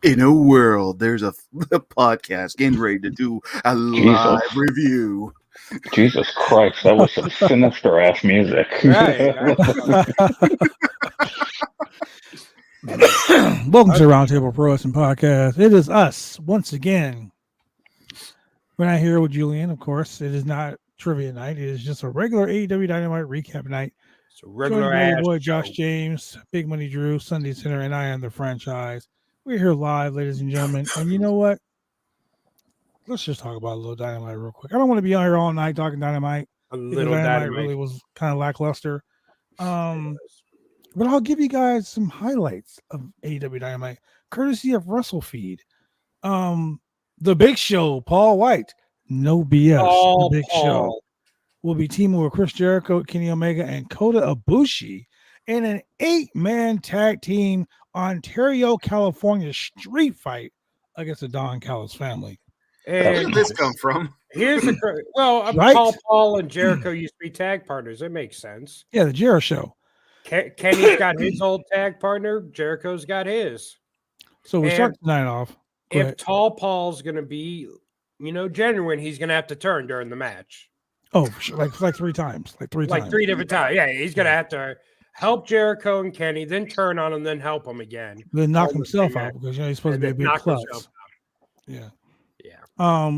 In a world, there's a podcast getting ready to do a live review. Jesus Christ, that was some sinister ass music. Right. Welcome to Roundtable Pro Wrestling Podcast. It is us once again. We're not here with Julian, of course. It is not trivia night. It is just a regular AEW Dynamite recap night. It's a regular Joined by ass boy Josh show. James, Big Money Drew, Sunday Center, and I am the franchise. We're here live, ladies and gentlemen. And you know what? Let's just talk about a little Dynamite real quick. I don't want to be out here all night talking Dynamite. A little Dynamite really was kind of lackluster. But I'll give you guys some highlights of AEW Dynamite, courtesy of WrestleFeed. The Big Show, Paul White, no BS. The Big Show will be teaming with Chris Jericho, Kenny Omega, and Kota Ibushi in an 8-man tag team Ontario, California street fight against the Don Callis family. Where And did this come from? here's the Right? Paul and Jericho used to be tag partners. It makes sense. Yeah, the Jericho Show. Kenny's got his old tag partner. Jericho's got his. So we And start the night off. Go If ahead. Tall Paul's going to be, genuine, he's going to have to turn during the match. Oh, for sure. like 3 times. Like three times. 3 different times. Yeah, he's going to have to help Jericho and Kenny, then turn on him, then help him again. Then knock All the himself same out match. because he's supposed to And be a then big knock klutz. himself Yeah. Yeah.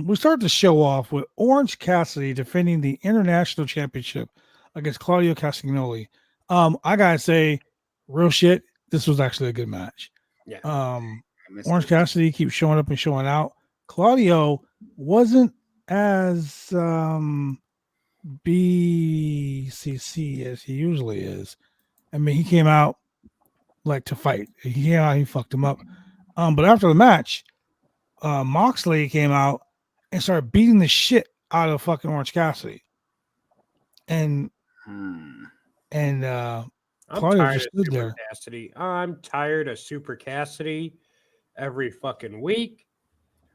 We start the show off with Orange Cassidy defending the International Championship against Claudio Castagnoli. I gotta say, real shit, this was actually a good match. Yeah. Orange Cassidy keeps showing up and showing out. Claudio wasn't as BCC as he usually is. I mean, he came out like to fight. He fucked him up. But after the match, Moxley came out and started beating the shit out of fucking Orange Cassidy. And I'm Claudio tired just of stood Super there. Cassidy. I'm tired of Super Cassidy every fucking week.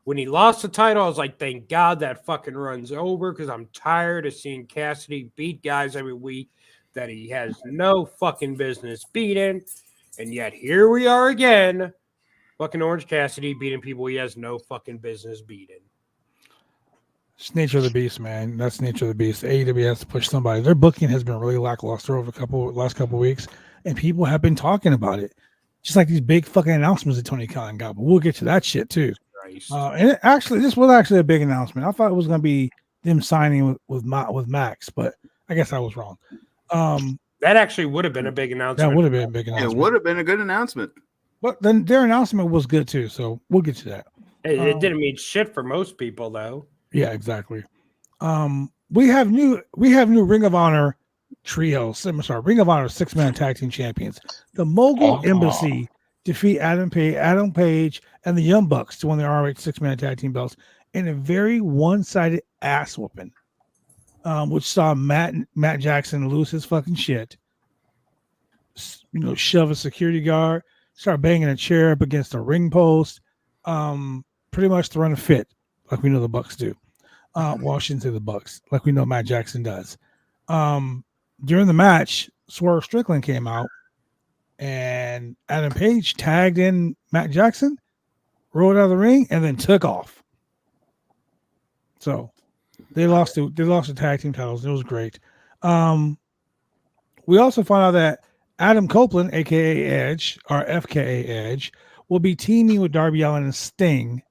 When he lost the title, I was like, thank God that fucking run's over because I'm tired of seeing Cassidy beat guys every week that he has no fucking business beating. And yet here we are again, fucking Orange Cassidy beating people he has no fucking business beating. It's nature of the beast, man. That's nature of the beast. AEW has to push somebody. Their booking has been really lackluster over last couple of weeks, and people have been talking about it. Just like these big fucking announcements that Tony Khan got, but we'll get to that shit too. Christ. And this was actually a big announcement. I thought it was going to be them signing with Max, but I guess I was wrong. That actually would have been a big announcement. That would have been a big announcement. It would have been a good announcement. But then their announcement was good too, so we'll get to that. It didn't mean shit for most people though. Yeah, exactly. We have new Ring of Honor trio. Ring of Honor 6-man tag team champions. The Mogul Embassy defeat Adam Page and the Young Bucks to win the ROH 6-man tag team belts in a very one-sided ass whooping, which saw Matt Jackson lose his fucking shit. Shove a security guard, start banging a chair up against a ring post, pretty much throwing a fit like we know the Bucks do. Well, I shouldn't say the Bucks, like we know Matt Jackson does. During the match, Swerve Strickland came out, and Adam Page tagged in Matt Jackson, rolled out of the ring, and then took off. So they lost the tag team titles. It was great. We also found out that Adam Copeland, aka Edge, or FKA Edge, will be teaming with Darby Allin and Sting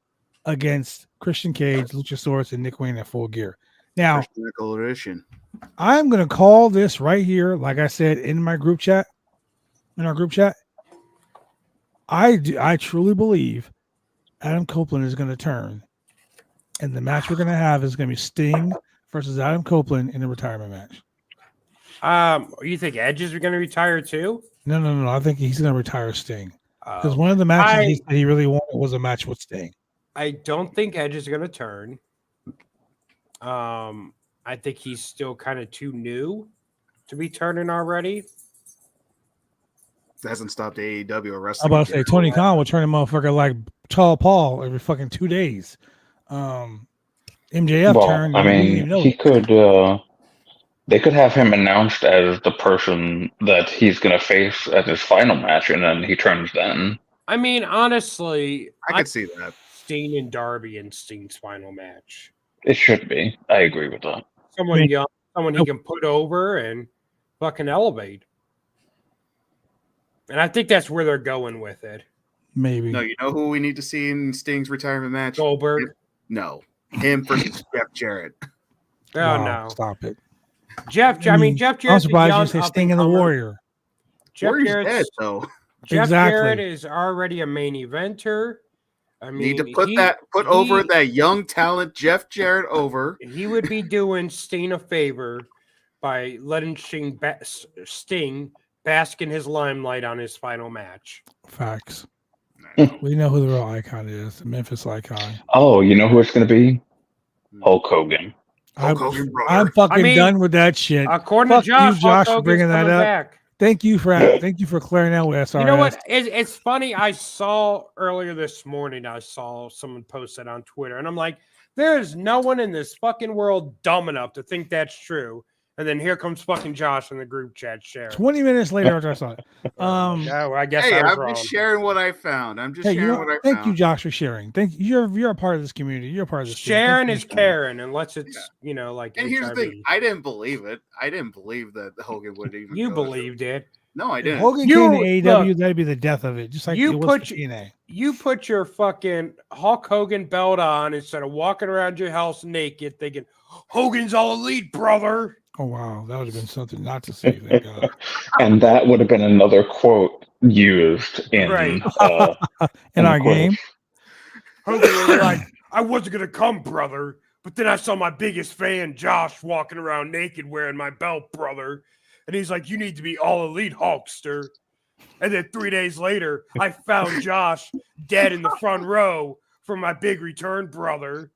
against Christian Cage, Luchasaurus, and Nick Wayne at Full Gear. Now, I'm going to call this right here, like I said in our group chat. I truly believe Adam Copeland is going to turn, and the match we're going to have is going to be Sting versus Adam Copeland in a retirement match. You think Edge is going to retire too? No. I think he's going to retire Sting because one of the matches he really wanted was a match with Sting. I don't think Edge is going to turn. I think he's still kind of too new to be turning already. That hasn't stopped AEW or I'm wrestling. about to say Tony Khan will turn a motherfucker like Tall Paul every fucking 2 days. MJF turned. I mean, he could. They could have him announced as the person that he's going to face at his final match, and then he turns then. I mean, honestly, I could see that. Steen and Darby in Steen's final match. It should be. I agree with that. Someone I mean, young, someone he can put over and fucking elevate. And I think that's where they're going with it. Maybe. No, you know who we need to see in Sting's retirement match? Goldberg. No, him versus Jeff Jarrett. Oh Wow, no, stop it. Jeff. I mean, Jeff I'm Jarrett's a surprised young you say Sting and the up-and-comer. Warrior. Jeff Warrior's Jarrett's dead, though. Jeff Exactly. Jarrett is already a main eventer. I mean, Need to put over that young talent Jeff Jarrett over. He would be doing Sting a favor by letting Sting bask in his limelight on his final match. Facts. We know who the real icon is, the Memphis icon. Oh, you know who it's going to be? Hulk Hogan. Hulk Hogan, brother. I'm fucking I mean, done with that shit. According Fuck to Josh, you, Josh, Hulk for bringing Hogan's that coming up. back. Thank you for clearing that with SRS. You know what? It's funny. I saw earlier this morning, I saw someone post that on Twitter, and I'm like, there's no one in this fucking world dumb enough to think that's true. And then here comes fucking Josh in the group chat sharing. 20 minutes later after I saw it. Yeah, well, I guess Hey, I was I'm wrong. just sharing what I found. I'm just Hey, sharing what I thank found. you, Josh, for sharing. Thank you. You're a part of this community. You're a part of this. Sharing community. is caring, unless it's like. And here's the HIV. thing: I didn't believe it. I didn't believe that Hogan would even. You go believed it. No, I If didn't. Hogan You- came to AEW, look, that'd be the death of it. Just like you it was put for TNA. You put your fucking Hulk Hogan belt on instead of walking around your house naked, thinking Hogan's all elite, brother. Oh wow, that would have been something not to see. Thank God. And that would have been another quote used in Right. In our quiz. game. Hogan was like, I wasn't gonna come, brother, but then I saw my biggest fan, Josh, walking around naked wearing my belt, brother. And he's like, you need to be all elite, Hulkster. And then 3 days later, I found Josh dead in the front row for my big return, brother.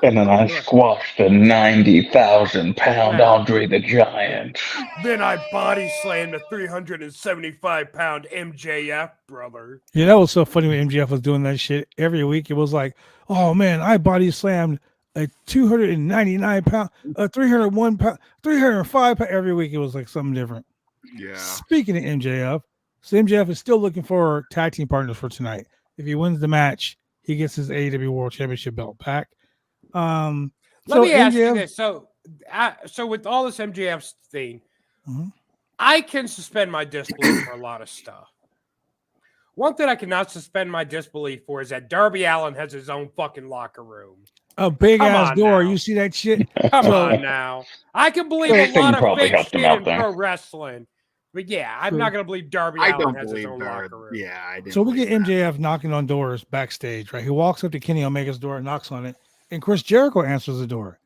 And then I squashed a 90,000-pound Andre the Giant. Then I body slammed a 375-pound MJF, brother. You know what's so funny when MJF was doing that shit every week? It was like, oh man, I body slammed a 299 pound, a 301 pound, 305 pound. Every week it was like something different. Yeah. Speaking of MJF, so MJF is still looking for tag team partners for tonight. If he wins the match, he gets his AEW World Championship belt back. Let me ask you this. So with all this MJF thing, I can suspend my disbelief for a lot of stuff. One thing I cannot suspend my disbelief for is that Darby Allin has his own fucking locker room. A big Come ass on door. now. You see that shit? Come on now. I can believe a Sting lot of probably fake helped shit him out in there. pro wrestling. But yeah, I'm True. not going to believe Darby I Allin don't has his believe own that. locker room. Yeah, I didn't. So we get believe that. MJF knocking on doors backstage, right? He walks up to Kenny Omega's door and knocks on it. And Chris Jericho answers the door.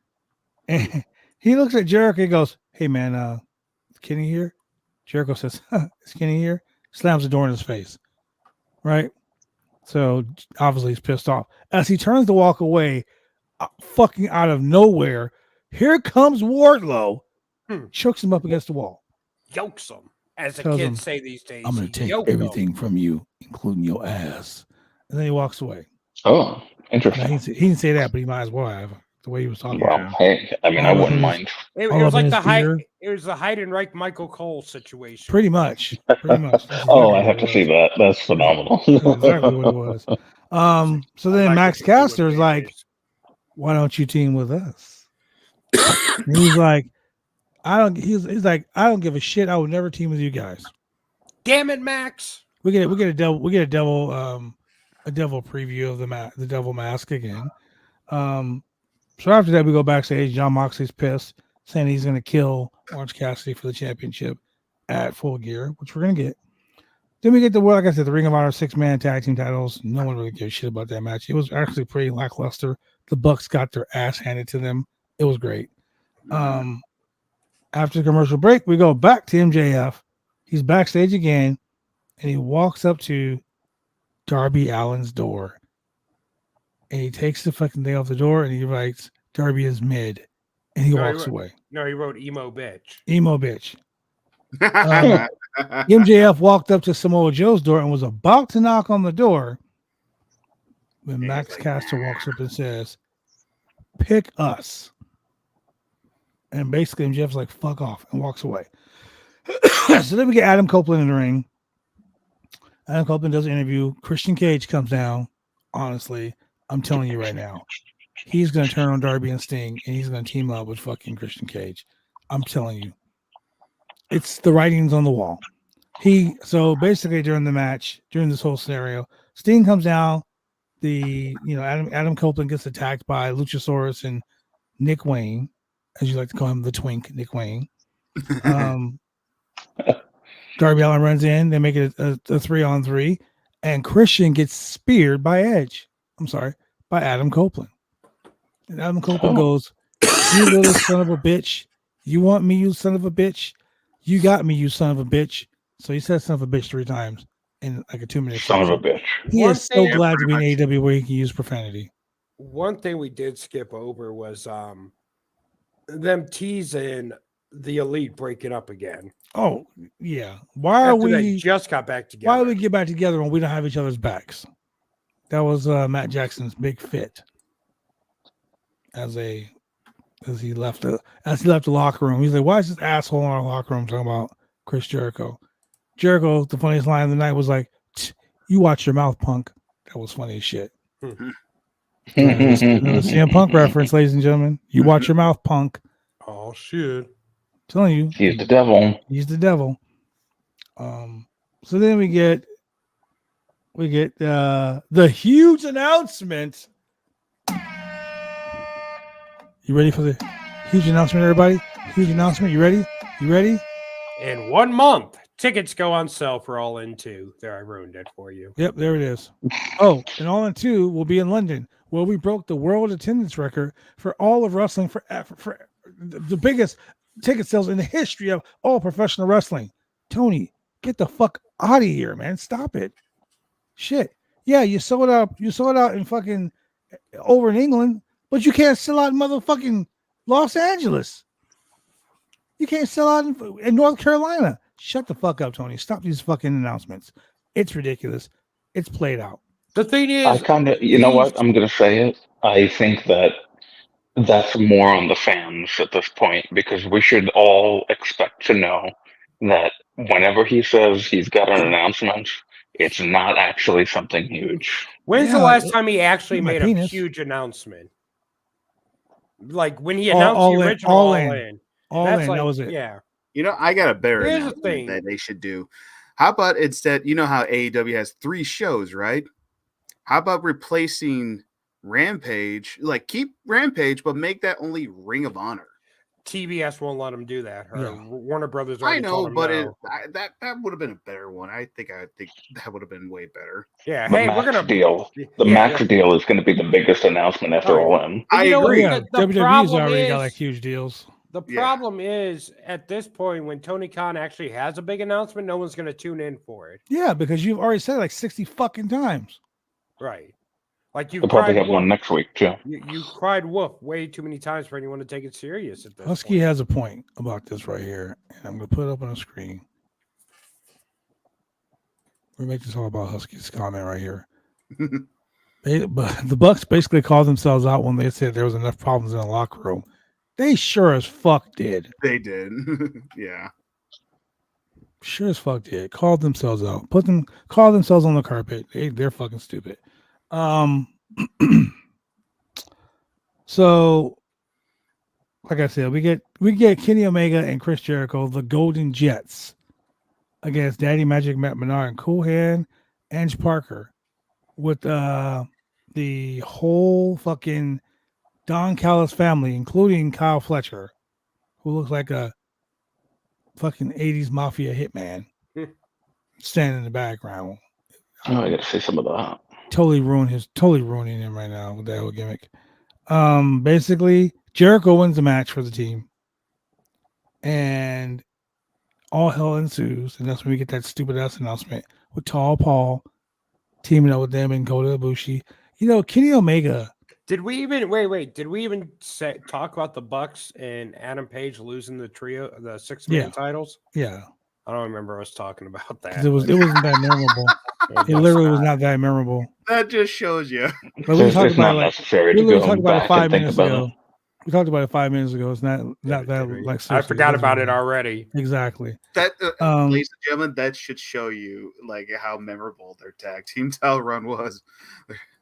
And he looks at Jericho and goes, hey man, is Kenny here? Jericho says, is Kenny here? Slams the door in his face. Right? So obviously he's pissed off. As he turns to walk away, fucking out of nowhere, here comes Wardlow, chokes him up against the wall. Yokes him, as the Tells him, kids say these days. I'm going He to take yoked everything from you, including your ass. And then he walks away. Oh, Now, interesting. he didn't say that, but he might as well have, the way he was talking. Well, hey, I mean, I All of wouldn't his- mind. It all was up like in the his height. ear. It was the Heidenreich Michael Cole situation. Pretty much. Pretty much. That's Oh, exactly I have what to it see was. that. That's phenomenal. That's exactly what it was. So then I'd like Max to see what Caster's it like, is. why don't you team with us? And he's like, he's like, I don't give a shit. I would never team with you guys. Damn it, Max. We get a devil preview of the devil mask again. So after that we go backstage. John Moxley's pissed, saying he's gonna kill Orange Cassidy for the championship at Full Gear, which we're gonna get. Then we get like I said, the Ring of Honor 6-man tag team titles. No one really gives a shit about that match. It was actually pretty lackluster. The Bucks got their ass handed to them. It was great. After the commercial break, we go back to MJF. He's backstage again, and he walks up to Darby Allin's door. And he takes the fucking thing off the door and he writes, Darby is mid. And he walks away. No, he wrote emo bitch. Emo bitch. MJF walked up to Samoa Joe's door and was about to knock on the door when Max Caster walks up and says, pick us. And basically MJF's like, fuck off, and walks away. So then we get Adam Copeland in the ring. Adam Copeland does an interview. Christian Cage comes down. Honestly, I'm telling you right now, he's going to turn on Darby and Sting, and he's going to team up with fucking Christian Cage. I'm telling you, it's the writings on the wall. So basically during the match, during this whole scenario, Sting comes down. Adam Copeland gets attacked by Luchasaurus and Nick Wayne, as you like to call him, the twink, Nick Wayne. Darby Allin runs in. They make it a 3-on-3, and Christian gets speared by Adam Copeland. And Adam Copeland goes, "You little son of a bitch! You want me, you son of a bitch? You got me, you son of a bitch!" So he says "son of a bitch" 3 times in like a 2-minute Son of a bitch. He is so glad to be in AEW where he can use profanity. One thing we did skip over was them teasing the Elite breaking up again. Oh, yeah. Why they just got back together? Why do we get back together when we don't have each other's backs? That was Matt Jackson's big fit as he left the locker room. He's like, "Why is this asshole in our locker room talking about Chris Jericho?" Jericho, the funniest line of the night was like, "You watch your mouth, punk." That was funny as shit. Another CM Punk reference, ladies and gentlemen. You watch your mouth, punk. Oh shit! I'm telling you, he's the devil. He's the devil. So then we get the huge announcement. You ready for the huge announcement, everybody? Huge announcement. You ready? You ready? In 1 month, tickets go on sale for All In 2. There, I ruined it for you. Yep, there it is. Oh, and All In 2 will be in London, where we broke the world attendance record for all of wrestling for the biggest ticket sales in the history of all professional wrestling. Tony, get the fuck out of here, man. Stop it. Shit. Yeah, you sold out in fucking over in England, but you can't sell out in motherfucking Los Angeles. You can't sell out in North Carolina. Shut the fuck up, Tony. Stop these fucking announcements. It's ridiculous. It's played out. The thing is, I kind of, you know what? I'm going to say it. I think that's more on the fans at this point, because we should all expect to know that whenever he says he's got an announcement, it's not actually something huge. When's the last time he actually made a huge announcement? Like when he announced the original All In. That was it. Yeah. You know, I got a better announcement that they should do. How about instead, you know how AEW has 3 shows, right? How about replacing Rampage? Like keep Rampage, but make that only Ring of Honor. TBS won't let them do that. Warner Brothers. I know, but that would have been a better one. I think that would have been way better. Yeah. The Max deal is going to be the biggest announcement after All In. I agree. WWE's already got like huge deals. The problem is, at this point, when Tony Khan actually has a big announcement, no one's going to tune in for it. Yeah, because you've already said it like 60 fucking times. Right. Like you probably have one next week too. You cried wolf way too many times for anyone to take it serious at this Husky point. has a point about this right here, and I'm going to put it up on the screen. We make this all about Husky's comment right here. But the Bucks basically called themselves out when they said there was enough problems in the locker room. They sure as fuck did. They did. Yeah. Sure as fuck did. Called themselves out. Called themselves on the carpet. They're fucking stupid. So like I said, we get Kenny Omega and Chris Jericho, the Golden Jets, against Daddy Magic, Matt Menard, and Cool Hand, Ange Parker, with the whole fucking Don Callis family, including Kyle Fletcher, who looks like a fucking 80s mafia hitman, standing in the background. Oh, I got to see some of that. Totally ruining him right now with that whole gimmick. Basically, Jericho wins the match for the team, and all hell ensues, and that's when we get that stupid ass announcement with Tall Paul teaming up with them and Kota Ibushi. You know, Kenny Omega. Did we even wait? Did we even talk about the Bucks and Adam Page losing the 6-man titles? Yeah, I don't remember us talking about that. It wasn't that memorable. It literally was not that memorable. That just shows you. But we talked it's not necessary to go talked about it 5 minutes ago. We talked about it 5 minutes ago. It's not that like. I forgot about it already. Exactly. That, ladies and gentlemen, that should show you like how memorable their tag team title run was.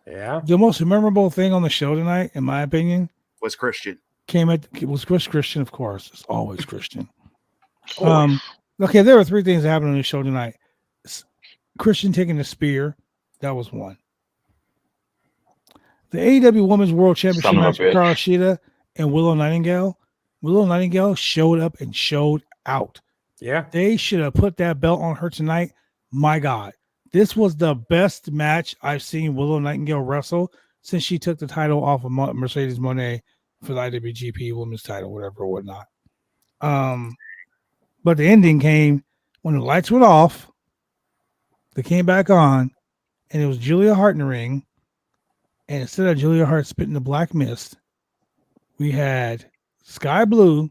Yeah. The most memorable thing on the show tonight, in my opinion, was Christian. Was Christian, of course. It's always Christian. Okay, there were 3 things that happened on the show tonight. Christian taking the spear, that was one. The AEW Women's World Championship match with Hikaru Shida and Willow Nightingale. Willow Nightingale showed up and showed out. Yeah. They should have put that belt on her tonight. My God. This was the best match I've seen Willow Nightingale wrestle since she took the title off of Mercedes Moné for the IWGP Women's title, whatever or whatnot. But the ending came when the lights went off. They came back on, and it was Julia Hart in the ring. And instead of Julia Hart spitting the black mist, we had Sky Blue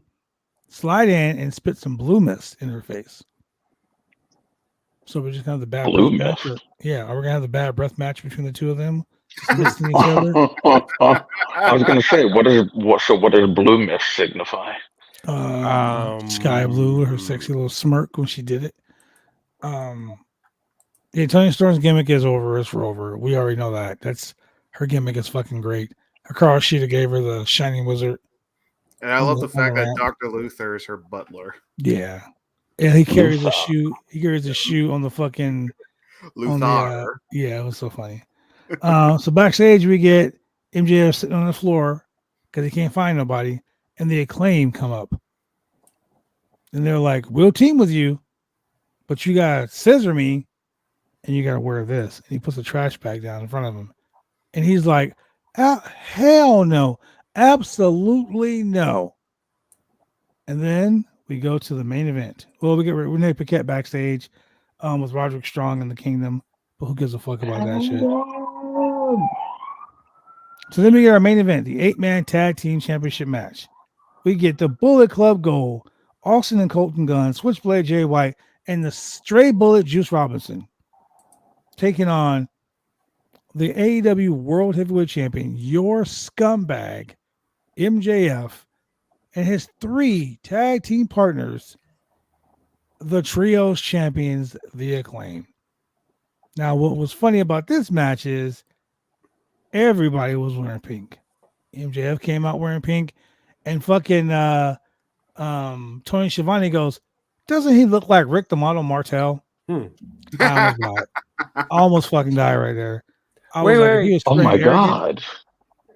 slide in and spit some blue mist in her face. So we're just gonna have the bad blue breath mist. match. Yeah, are we gonna have the bad breath match between the two of them? Missing each other. I was gonna say, what does blue mist signify? Sky Blue, her sexy little smirk when she did it. Yeah, Tony Storm's gimmick is over. It's over. We already know that. Her gimmick is fucking great. Hikaru Shida gave her the Shining Wizard. And I love the fact that Dr. Luther is her butler. Yeah. Yeah, he carries a shoe. He carries a shoe on the fucking Luther. Yeah, it was so funny. So backstage we get MJF sitting on the floor because he can't find nobody, and the Acclaim come up. And they're like, we'll team with you, but you gotta scissor me and you gotta wear this. And he puts a trash bag down in front of him. And he's like, hell no. Absolutely no. And then we go to the main event. Well, we get Renee Paquette backstage with Roderick Strong and the Kingdom. But who gives a fuck about that shit? So then we get our main event, the 8-man tag team championship match. We get the Bullet Club Gold, Austin and Colton Gunn, Switchblade Jay White, and the Stray Bullet Juice Robinson taking on the AEW World Heavyweight Champion, your scumbag, MJF, and his 3 tag team partners, the Trios champions, the Acclaim. Now, what was funny about this match is everybody was wearing pink. MJF came out wearing pink, and fucking Tony Schiavone goes, doesn't he look like Rick the Model Martel? I almost fucking died right there. Wait. Oh my God.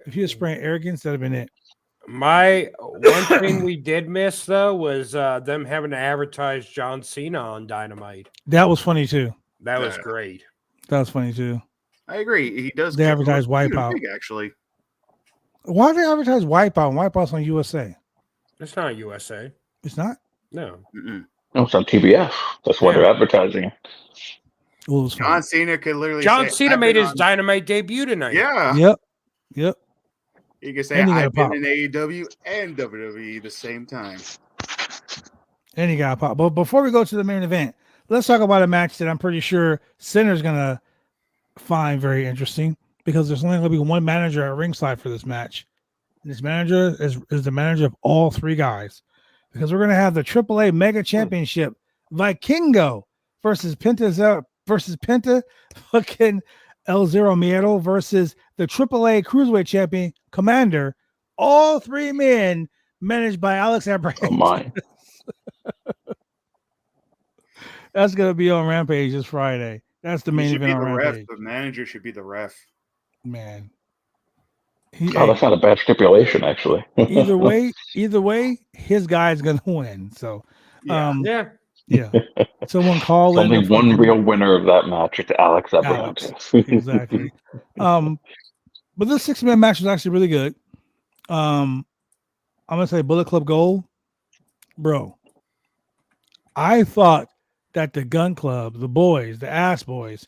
If he was spraying arrogance, that'd have been it. My one thing we did miss though was them having to advertise John Cena on Dynamite. That was funny too. That was great. That was funny too. I agree. He does. They advertise Wipeout. Actually, why do they advertise Wipeout? Wipeout's on USA. It's not USA. It's not. No. No, it's on TBS. That's why they're advertising. Well, John Cena could literally. John Cena made his Dynamite debut tonight. Yeah. Yep. You can say I've been in AEW and WWE the same time. And he got pop. But before we go to the main event, let's talk about a match that I'm pretty sure Sinner's gonna find very interesting because there's only going to be one manager at ringside for this match. And this manager is the manager of all 3 guys because we're going to have the AAA Mega Championship Vikingo versus Penta fucking El Zero Miedo versus the AAA Cruiserweight Champion Commander. All 3 men managed by Alex Abrams. Oh my. That's going to be on Rampage this Friday. That's the main event on Rampage. The manager should be the ref. Man. That's not a bad stipulation, actually. either way, his guy's going to win. So, yeah. Someone call in. Only one real winner of that match. It's Alex Abrams. Exactly. But this 6-man match was actually really good. I'm going to say Bullet Club Gold. Bro, I thought that the Gun Club, the boys, the ass boys,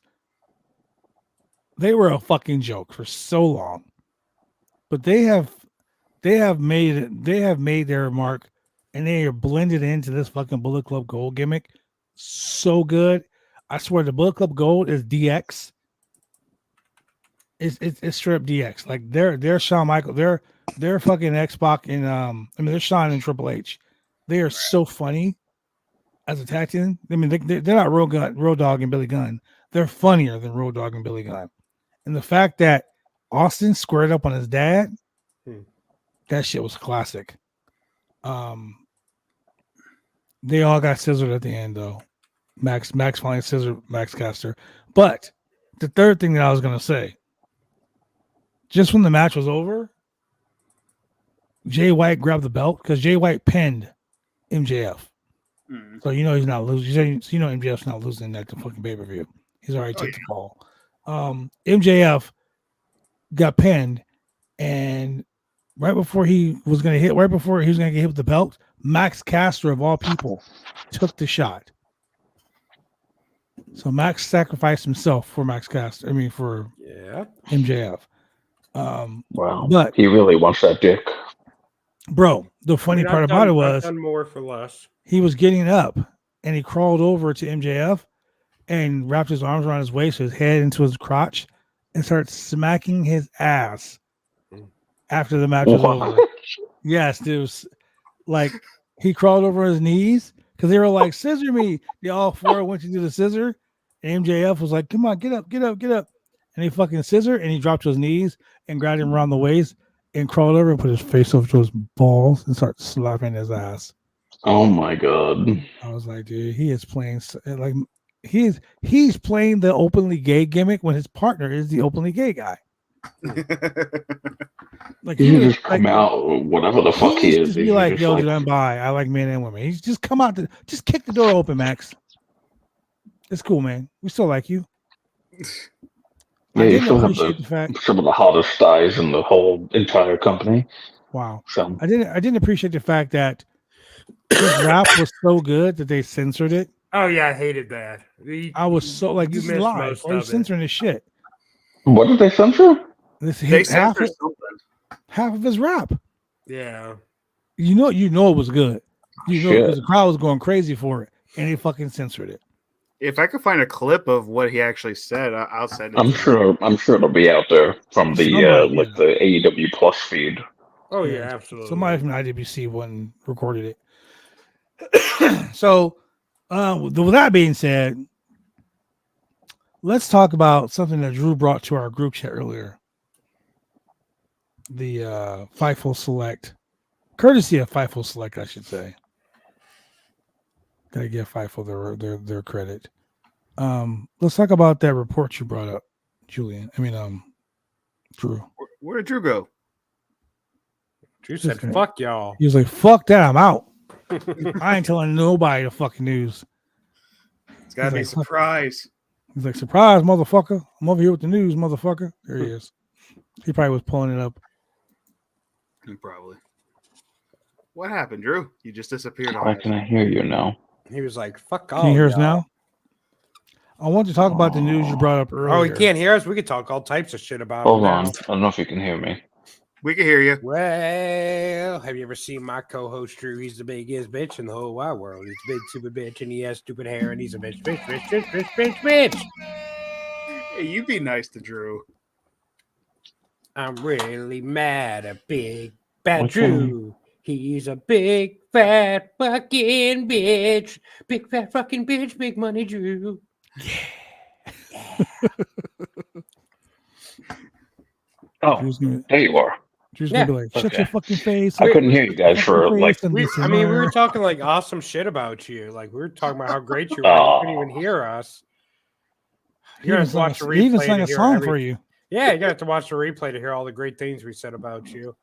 they were a fucking joke for so long. But they have made their mark, and they are blended into this fucking Bullet Club Gold gimmick so good. I swear the Bullet Club Gold is DX. It's straight up DX. Like they're Shawn Michaels, they're they're fucking X-Pac and they're Shawn and Triple H. They are so funny as a tag team. I mean, they're not Road Dogg and Billy Gunn. They're funnier than Road Dogg and Billy Gunn. And the fact that Austin squared up on his dad, that shit was classic. They all got scissored at the end though. Max finally scissored Max Caster. But the third thing that I was gonna say, just when the match was over, Jay White grabbed the belt because Jay White pinned MJF. So you know he's not losing. You know MJF's not losing at the fucking pay-per-view. He's already took the fall. MJF got pinned, and right before he was gonna get hit with the belt, Max Caster of all people took the shot. So Max sacrificed himself for Max Caster. I mean for MJF. Wow. But he really wants that dick. Bro, the funny part about it was I've done more for less. He was getting up and he crawled over to MJF and wrapped his arms around his waist, his head into his crotch, and started smacking his ass after the match was over. Yes, dude. Like he crawled over his knees because they were like, scissor me. They all four went to do the scissor. And MJF was like, come on, get up. And he fucking scissor and he dropped to his knees and grabbed him around the waist and crawled over and put his face over to his balls and started slapping his ass. Oh my god! I was like, dude, he is playing like he's playing the openly gay gimmick when his partner is the openly gay guy. Like he just come out, whatever the fuck he is. Just be like, yo, dude, I'm bi. I like men and women. He's just come out just kick the door open, Max. It's cool, man. We still like you. Yeah, you still have some of the hottest thighs in the whole entire company. Wow. So I didn't appreciate the fact that his rap was so good that they censored it. Oh yeah, I hated that. I was so like, this is live. Why are you censoring this shit? What did they censor? They censored something. Half of his rap. Yeah. You know it was good. You know, because the crowd was going crazy for it, and they fucking censored it. If I could find a clip of what he actually said, I'll send it. I'm sure it'll be out there from the like the AEW Plus feed. Oh yeah, absolutely. Somebody from IWC went and recorded it. So, with that being said, let's talk about something that Drew brought to our group chat earlier. The Fightful Select, courtesy of Fightful Select, I should say. Gotta give Fightful their credit. Let's talk about that report you brought up, Julian. Drew. Where did Drew go? Drew said, "Fuck y'all." He was like, "Fuck that, I'm out. I ain't telling nobody the fucking news." It's gotta be a surprise. He's like, "Surprise, motherfucker! I'm over here with the news, motherfucker." There he is. He probably was pulling it up. Probably. What happened, Drew? You just disappeared. Why can I hear you now? He was like, "Fuck all." Can you hear us now? I want to talk about the news you brought up earlier. Oh, he can't hear us. We could talk all types of shit about. Hold on, I don't know if you can hear me. We can hear you. Well, have you ever seen my co-host Drew? He's the biggest bitch in the whole wide world. He's a big stupid bitch, and he has stupid hair, and he's a bitch. Hey, you be nice to Drew. I'm really mad at Big Bad Drew. He's a big fat fucking bitch. Big fat fucking bitch, big money Drew. Yeah. Oh, there you are. Drew's gonna be like, shut your fucking face. I couldn't hear you guys for like. We were talking like awesome shit about you. Like we were talking about how great you were. You couldn't even hear us. You have to watch the replay. He even sang a song for you. Yeah, you got to watch the replay to hear all the great things we said about you.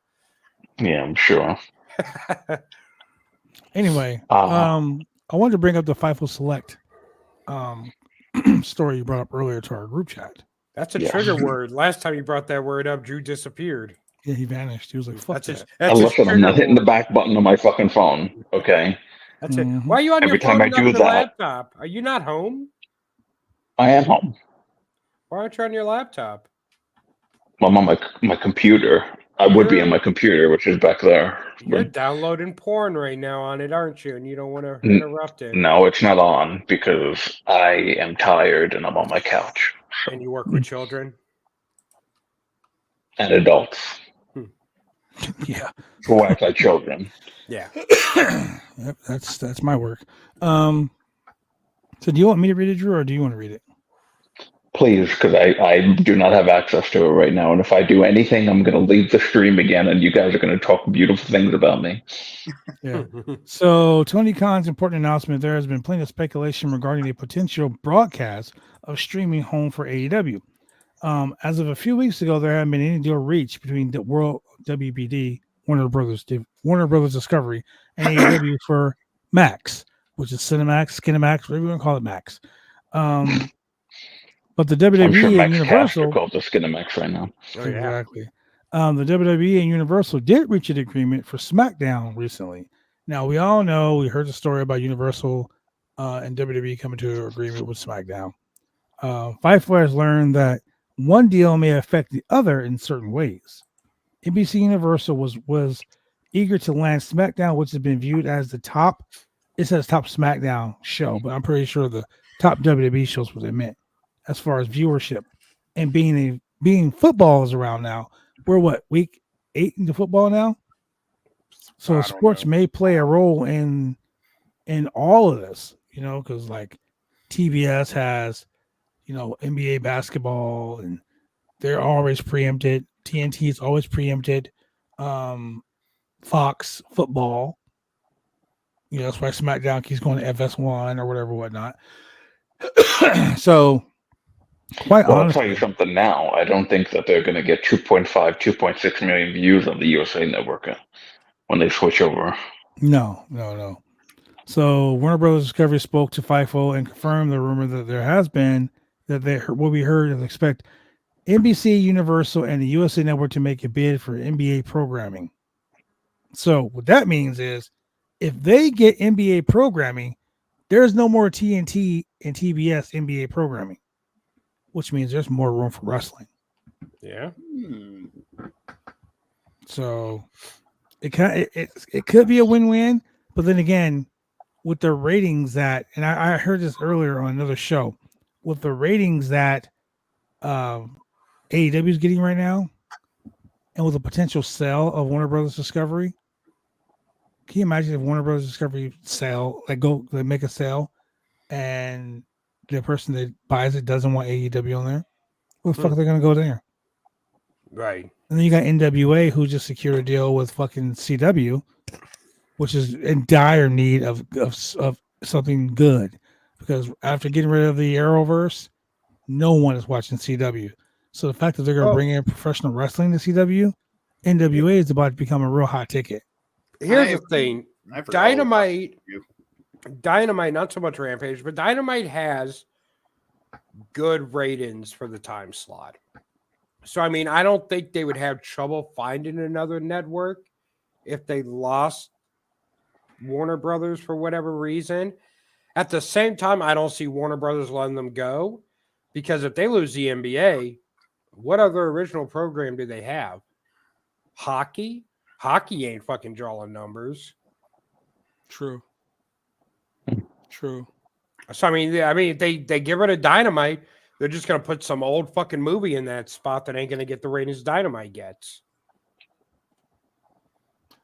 Yeah, I'm sure. Anyway, I wanted to bring up the Fightful Select story you brought up earlier to our group chat. That's a trigger word. Last time you brought that word up, Drew disappeared. Yeah, he vanished. He was like, "Fuck that." I'm not hitting the back button on my fucking phone. Okay. That's it. Why are you on your phone and not the laptop? Are you not home? I am home. Why aren't you on your laptop? I'm on my computer. I would be on my computer, which is back there. You're downloading porn right now on it, aren't you? And you don't want to interrupt it. No, it's not on because I am tired and I'm on my couch. And you work with children? And adults. Yeah. Who act like children. Yeah. Yep, that's my work. So do you want me to read it, Drew, or do you want to read it? Please, because I do not have access to it right now. And if I do anything, I'm going to leave the stream again, and you guys are going to talk beautiful things about me. Yeah. So Tony Khan's important announcement. There has been plenty of speculation regarding a potential broadcast of streaming home for AEW. As of a few weeks ago, there hadn't been any deal reached between the World WBD, Warner Brothers Discovery, and AEW for Max, which is Cinemax, Skinemax, whatever you want to call it, Max. But the WWE I'm sure and Max Universal called the Skinemax right now. Oh, yeah. exactly. The WWE and Universal did reach an agreement for SmackDown recently. Now we all know, we heard the story about Universal and WWE coming to an agreement with SmackDown. Fightful has learned that one deal may affect the other in certain ways. NBC Universal was eager to land SmackDown, which has been viewed as the top. It says top SmackDown show, but I'm pretty sure the top WWE shows what they meant as far as viewership. And being football is around now. We're what, week 8 into football now? So sports may play a role in all of this, because like TBS has, NBA basketball, and they're always preempted. TNT is always preempted. Fox football, that's why SmackDown keeps going to FS1 or whatnot. So, quite honestly, I'll tell you something now. I don't think that they're going to get 2.5, 2.6 million views on the USA Network when they switch over. No. So Warner Bros. Discovery spoke to FIFO and confirmed the rumor that there has been what we heard and expect NBC, Universal, and the USA Network to make a bid for NBA programming. So what that means is, if they get NBA programming, there's no more TNT and TBS NBA programming, which means there's more room for wrestling. Yeah. So it could be a win-win, but then again, with the ratings that, and I heard this earlier on another show, with the ratings that AEW is getting right now, and with a potential sale of Warner Brothers Discovery, can you imagine if Warner Brothers Discovery they make a sale, and the person that buys it doesn't want AEW on there? Where the fuck are they gonna go there? Right. And then you got NWA, who just secured a deal with fucking CW, which is in dire need of something good, because after getting rid of the Arrowverse, no one is watching CW. So the fact that they're going to bring in professional wrestling to CW, NWA is about to become a real hot ticket. Here's the thing. Dynamite, not so much Rampage, but Dynamite has good ratings for the time slot. So, I mean, I don't think they would have trouble finding another network if they lost Warner Brothers for whatever reason. At the same time, I don't see Warner Brothers letting them go, because if they lose the NBA, what other original program do they have? Hockey? Hockey ain't fucking drawing numbers. True. So I mean, they get rid of Dynamite, they're just gonna put some old fucking movie in that spot that ain't gonna get the ratings Dynamite gets.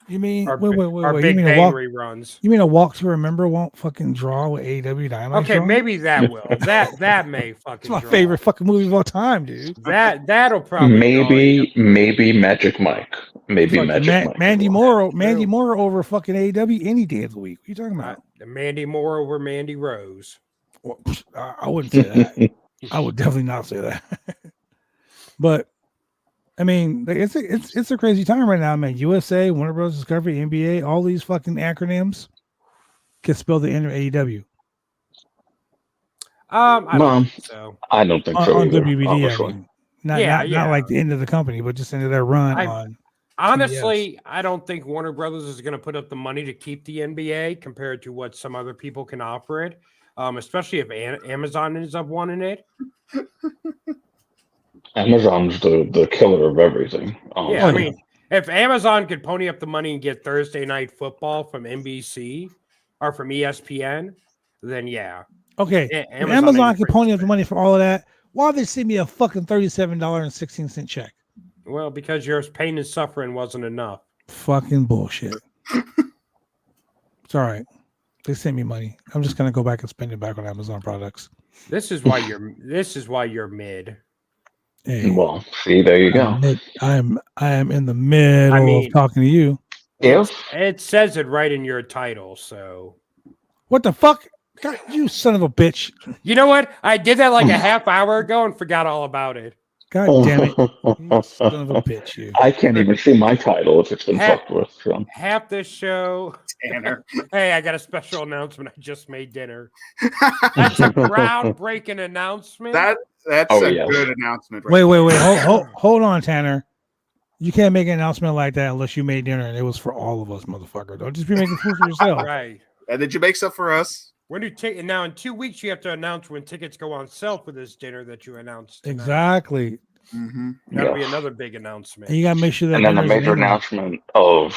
You mean Our wait? Big Bang reruns. You mean a Walk to Remember won't fucking draw with AEW Dynamite? Okay, maybe that will. That may fucking. It's my favorite fucking movie of all time, dude. That'll probably maybe Magic Mike. Maybe Magic Mike. Mandy Moore over fucking AEW any day of the week. What are you talking about? Mandy Moore over Mandy Rose. Well, I wouldn't say that. I would definitely not say that. But I mean, it's a crazy time right now, man. USA, Warner Bros. Discovery, NBA, all these fucking acronyms can spell the end of AEW. I don't think so. I don't think so on either, WBD. I mean. Not like the end of the company, but just into their run on. Honestly, I don't think Warner Brothers is going to put up the money to keep the NBA compared to what some other people can offer it, especially if Amazon ends up wanting it. Amazon's the killer of everything. Yeah, I mean, if Amazon could pony up the money and get Thursday Night Football from NBC or from ESPN, then yeah. Okay, Amazon can pony up the money for all of that. Why they send me a fucking $37.16 check? Well, because your pain and suffering wasn't enough. Fucking bullshit. It's all right. They sent me money. I'm just gonna go back and spend it back on Amazon products. This is why you're mid. Hey, Well, see, there you go. I am in the middle of talking to you. It says it right in your title, so what the fuck? God, you son of a bitch. You know what? I did that like a half hour ago and forgot all about it. God damn it. You son of a bitch, you. I can't even see my title if it's been fucked with. So. Half this show. Tanner. Hey, I got a special announcement. I just made dinner. That's a groundbreaking announcement. That's a good announcement. Right wait. Hold on, Tanner. You can't make an announcement like that unless you made dinner and it was for all of us, motherfucker. Don't just be making food for yourself. Right. And did you make stuff for us? When you take now in 2 weeks, you have to announce when tickets go on sale for this dinner that you announced tonight. Exactly. Mm-hmm. That'll be another big announcement. And you gotta make sure that. And then a major announcement of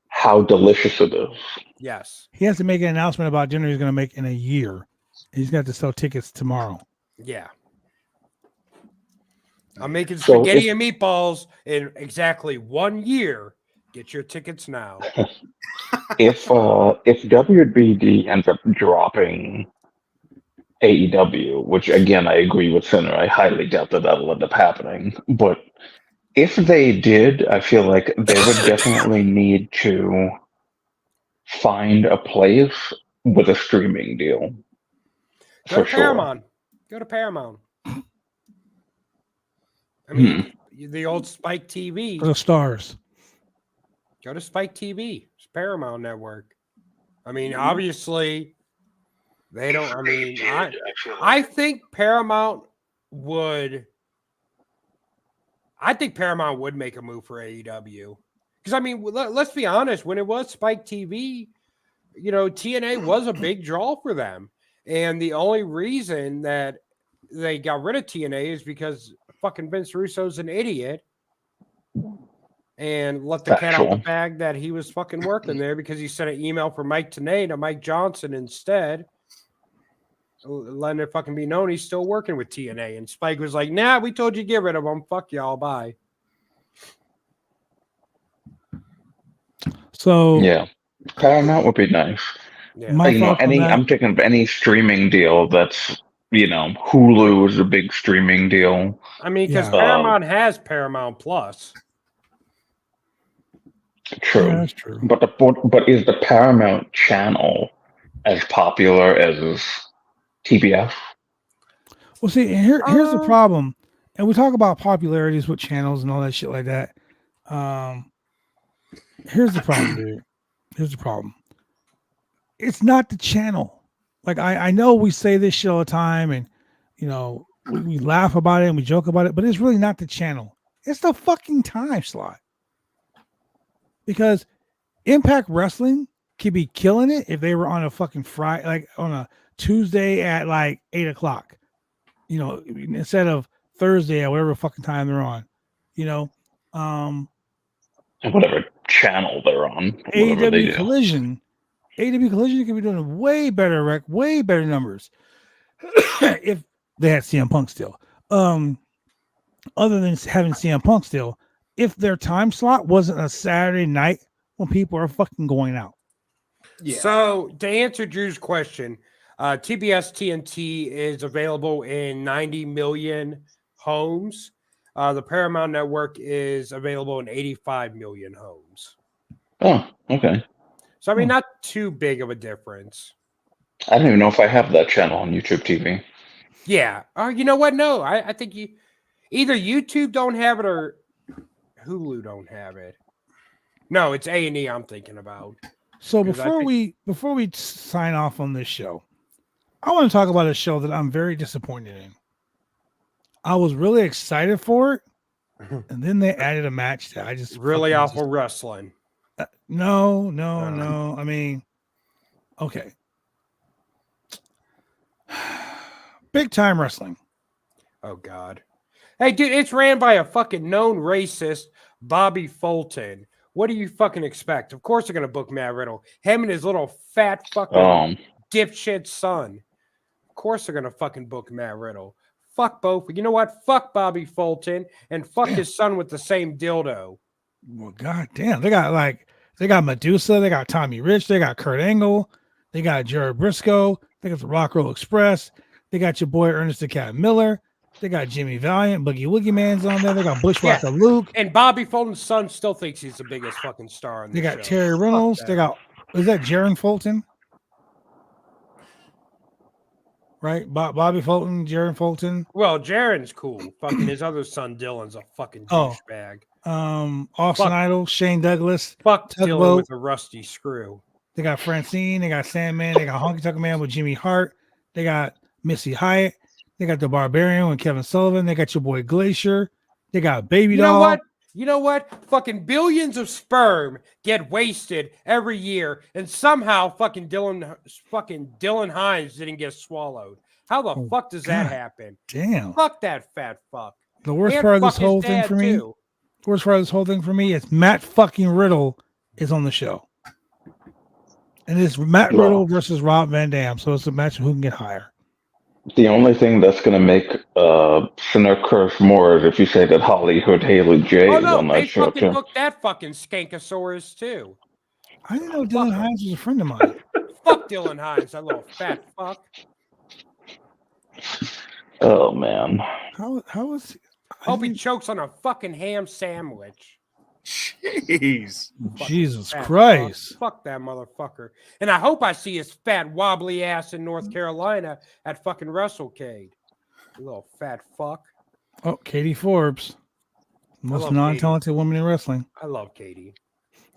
how delicious it is. Yes. He has to make an announcement about dinner he's gonna make in a year. He's got to sell tickets tomorrow. Yeah. I'm making spaghetti and meatballs in exactly 1 year. Get your tickets now. If WBD ends up dropping AEW, which again I agree with Sinner, I highly doubt that'll end up happening. But if they did, I feel like they would definitely need to find a place with a streaming deal. Go to Paramount. Go to Paramount. I mean, the old Spike TV. The stars. Go to Spike TV. It's Paramount Network. I mean, obviously, they don't. I mean, I think Paramount would. I think Paramount would make a move for AEW. Because, I mean, let's be honest. When it was Spike TV, TNA was a big draw for them. And the only reason that they got rid of TNA is because fucking Vince Russo's an idiot and let the cat out the bag that he was fucking working there because he sent an email from Mike Tenay to Mike Johnson instead, letting it fucking be known he's still working with TNA. And Spike was like, nah, we told you to get rid of him. Fuck y'all. Bye. So yeah, Paramount would be nice. Yeah. I'm thinking of any streaming deal that's Hulu is a big streaming deal. I mean, because Paramount has Paramount Plus. True, yeah, that's true. But is the Paramount channel as popular as TBS? Well, see, here's the problem, and we talk about popularities with channels and all that shit like that. Here's the problem, dude. Here's the problem. It's not the channel. Like I know we say this shit all the time, and we laugh about it and we joke about it, but it's really not the channel. It's the fucking time slot. Because Impact Wrestling could be killing it if they were on a fucking Friday, like on a Tuesday at like 8:00. Instead of Thursday at whatever fucking time they're on. Whatever channel they're on. AEW Collision. AEW Collision could be doing way better numbers if they had CM Punk still. Other than having CM Punk still, if their time slot wasn't a Saturday night when people are fucking going out. Yeah. So to answer Drew's question, TBS TNT is available in 90 million homes. The Paramount Network is available in 85 million homes. Oh, okay. So, I mean, not too big of a difference. I don't even know if I have that channel on YouTube TV. Yeah. You know what? No, I think either YouTube don't have it or Hulu don't have it. No, it's A&E I'm thinking about. So before we sign off on this show, I want to talk about a show that I'm very disappointed in. I was really excited for it, and then they added a match that I just really awful wrestling. No. I mean, okay. Big time wrestling. Oh God. Hey, dude, it's ran by a fucking known racist, Bobby Fulton. What do you fucking expect? Of course they're gonna book Matt Riddle. Him and his little fat fucking dipshit son. Of course they're gonna fucking book Matt Riddle. Fuck both. You know what? Fuck Bobby Fulton and fuck his son with the same dildo. Well, goddamn, they got Medusa, they got Tommy Rich, they got Kurt Angle, they got Jared Briscoe, they got the Rock Roll Express, they got your boy Ernest the Cat Miller, they got Jimmy Valiant, Boogie Woogie Man's on there, they got Bushwhacker Luke, and Bobby Fulton's son still thinks he's the biggest fucking star in the they got show. Terry Reynolds, they got is that Jaron Fulton? Right, Bobby Fulton, Jaron Fulton. Well, Jaron's cool. Fucking his other son Dylan's a fucking douchebag. Austin Idol, Shane Douglas. Fuck Dylan with a rusty screw. They got Francine, they got Sandman, they got Honky Tonk Man with Jimmy Hart, they got Missy Hyatt, they got the Barbarian with Kevin Sullivan, they got your boy Glacier, they got Baby Doll. You know what? Fucking billions of sperm get wasted every year, and somehow fucking Dylan Hines didn't get swallowed. How the fuck does that happen? Damn. Fuck that fat fuck. The worst part of this whole thing for me. The worst part of this whole thing for me is Matt fucking Riddle is on the show. And it's Matt Riddle versus Rob Van Dam. So it's a match of who can get higher. The only thing that's going to make Sinner curse more is if you say that Hollywood Haley J is on that show too. They fucking booked that fucking Skankosaurus too. I didn't know Dylan Hines was a friend of mine. Fuck Dylan Hines, that little fat fuck. Oh man. How is Hope he chokes on a fucking ham sandwich. Jeez. Jesus Christ. Fuck that motherfucker. And I hope I see his fat wobbly ass in North Carolina at fucking WrestleCade. You little fat fuck. Oh, Katie Forbes. Most non-talented woman in wrestling. I love Katie.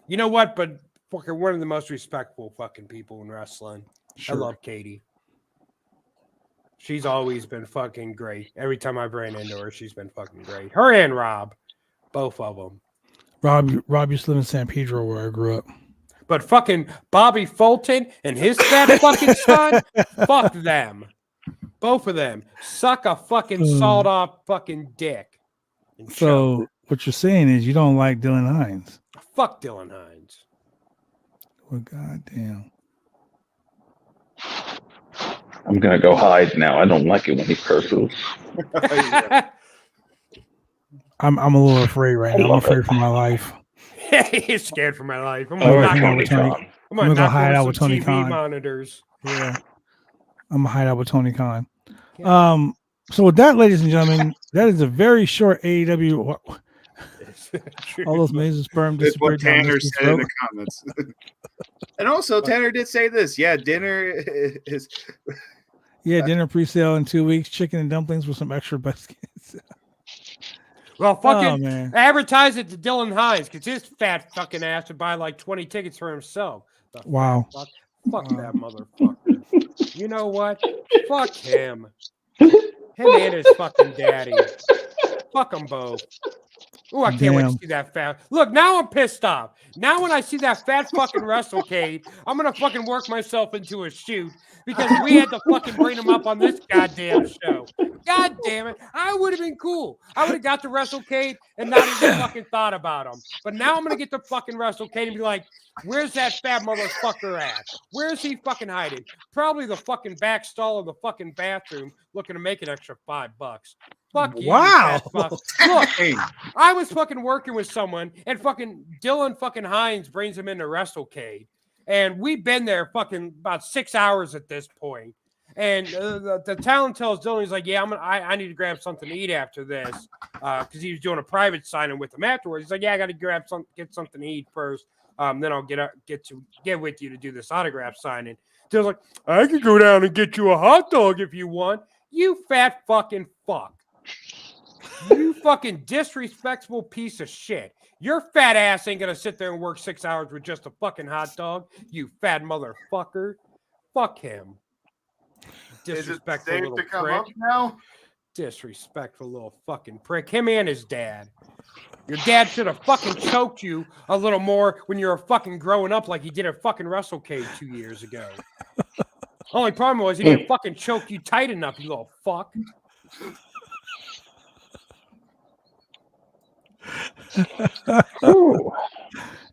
You know what? But fucking one of the most respectful fucking people in wrestling. Sure. I love Katie. She's always been fucking great. Every time I've ran into her, she's been fucking great. Her and Rob. Both of them. Rob used to live in San Pedro where I grew up. But fucking Bobby Fulton and his fat fucking son, fuck them. Both of them. Suck a fucking sawed off fucking dick. So what you're saying is you don't like Dylan Hines. Fuck Dylan Hines. Well, goddamn. I'm gonna go hide now. I don't like it when he curses. I'm a little afraid right now. I'm afraid for my life. He's scared for my life. I'm gonna go hide out with Tony Khan. Monitors. Yeah. I'm gonna hide out with Tony Khan. So with that, ladies and gentlemen, that is a very short AEW. All those amazing sperm disappeared. Tanner said in the comments. And also, Tanner did say this. Yeah, dinner is. Yeah, dinner pre-sale in 2 weeks. Chicken and dumplings with some extra biscuits. Well, fucking advertise it to Dylan Hines because his fat fucking ass would buy like 20 tickets for himself. Wow. Fuck that motherfucker. You know what? Fuck him. Him and his fucking daddy. Fuck them both. Oh, I can't wait to see that fat. Look, now I'm pissed off. Now when I see that fat fucking WrestleCade, I'm going to fucking work myself into a shoot because we had to fucking bring him up on this goddamn show. God damn it. I would have been cool. I would have got the WrestleCade and not even fucking thought about him. But now I'm going to get the fucking WrestleCade and be like, where's that fat motherfucker at? Where's he fucking hiding? Probably the fucking back stall of the fucking bathroom looking to make an extra $5. Fuck you. Wow. Look, I was fucking working with someone and fucking Dylan fucking Hines brings him into WrestleCade. And we've been there fucking about 6 hours at this point. And the talent tells Dylan, he's like, yeah, I need to grab something to eat after this. Because he was doing a private signing with him afterwards. He's like, yeah, I got to get something to eat first. Then I'll get with you to do this autograph signing. Dylan's like, I could go down and get you a hot dog if you want. You fat fucking fuck. You fucking disrespectful piece of shit. Your fat ass ain't gonna sit there and work 6 hours with just a fucking hot dog. You fat motherfucker. Fuck him. Disrespectful little prick. Now? Disrespectful little fucking prick. Him and his dad. Your dad should have fucking choked you a little more when you were fucking growing up like he did at fucking WrestleCade 2 years ago. Only problem was he didn't fucking choke you tight enough, you little fuck.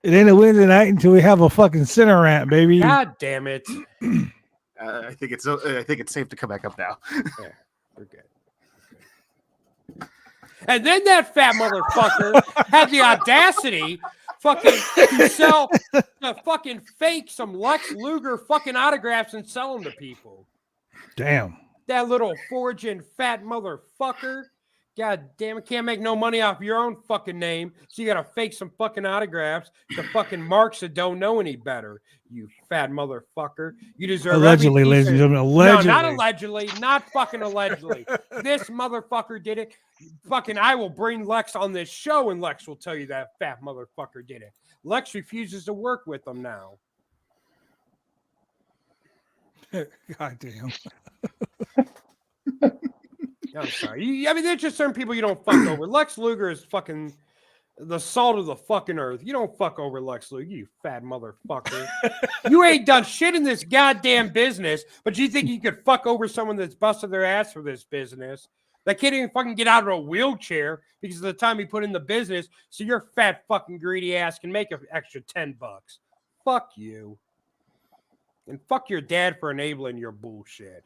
It ain't a Wednesday night until we have a fucking center rant, baby. God damn it. I think it's safe to come back up now. Yeah, we're good. And then that fat motherfucker had the audacity fucking to sell to fucking fake some Lex Luger fucking autographs and sell them to people. Damn. That little foraging fat motherfucker. God damn it, can't make no money off your own fucking name, so you gotta fake some fucking autographs to fucking marks that don't know any better. You fat motherfucker. You deserve allegedly, ladies and gentlemen. Allegedly. No, not allegedly. Not fucking allegedly. This motherfucker did it. Fucking, I will bring Lex on this show, and Lex will tell you that fat motherfucker did it. Lex refuses to work with them now. God damn. I'm sorry. I mean, there's just certain people you don't fuck over. Lex Luger is fucking the salt of the fucking earth. You don't fuck over Lex Luger, you fat motherfucker. You ain't done shit in this goddamn business, but you think you could fuck over someone that's busted their ass for this business? That kid didn't fucking get out of a wheelchair because of the time he put in the business, so your fat fucking greedy ass can make an extra $10. Fuck you. And fuck your dad for enabling your bullshit.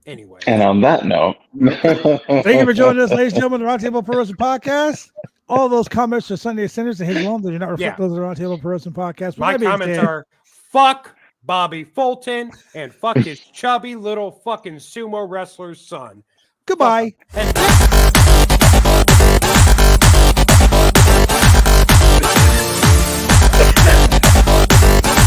Anyway. And on that note, thank you for joining us, ladies and gentlemen, the Roundtable Pro Wrestling Podcast. All those comments are Sunday Sinners and his own. They do not reflect those of the Roundtable Pro Wrestling Podcast. My comments are fuck Bobby Fulton and fuck his chubby little fucking sumo wrestler's son. Goodbye. And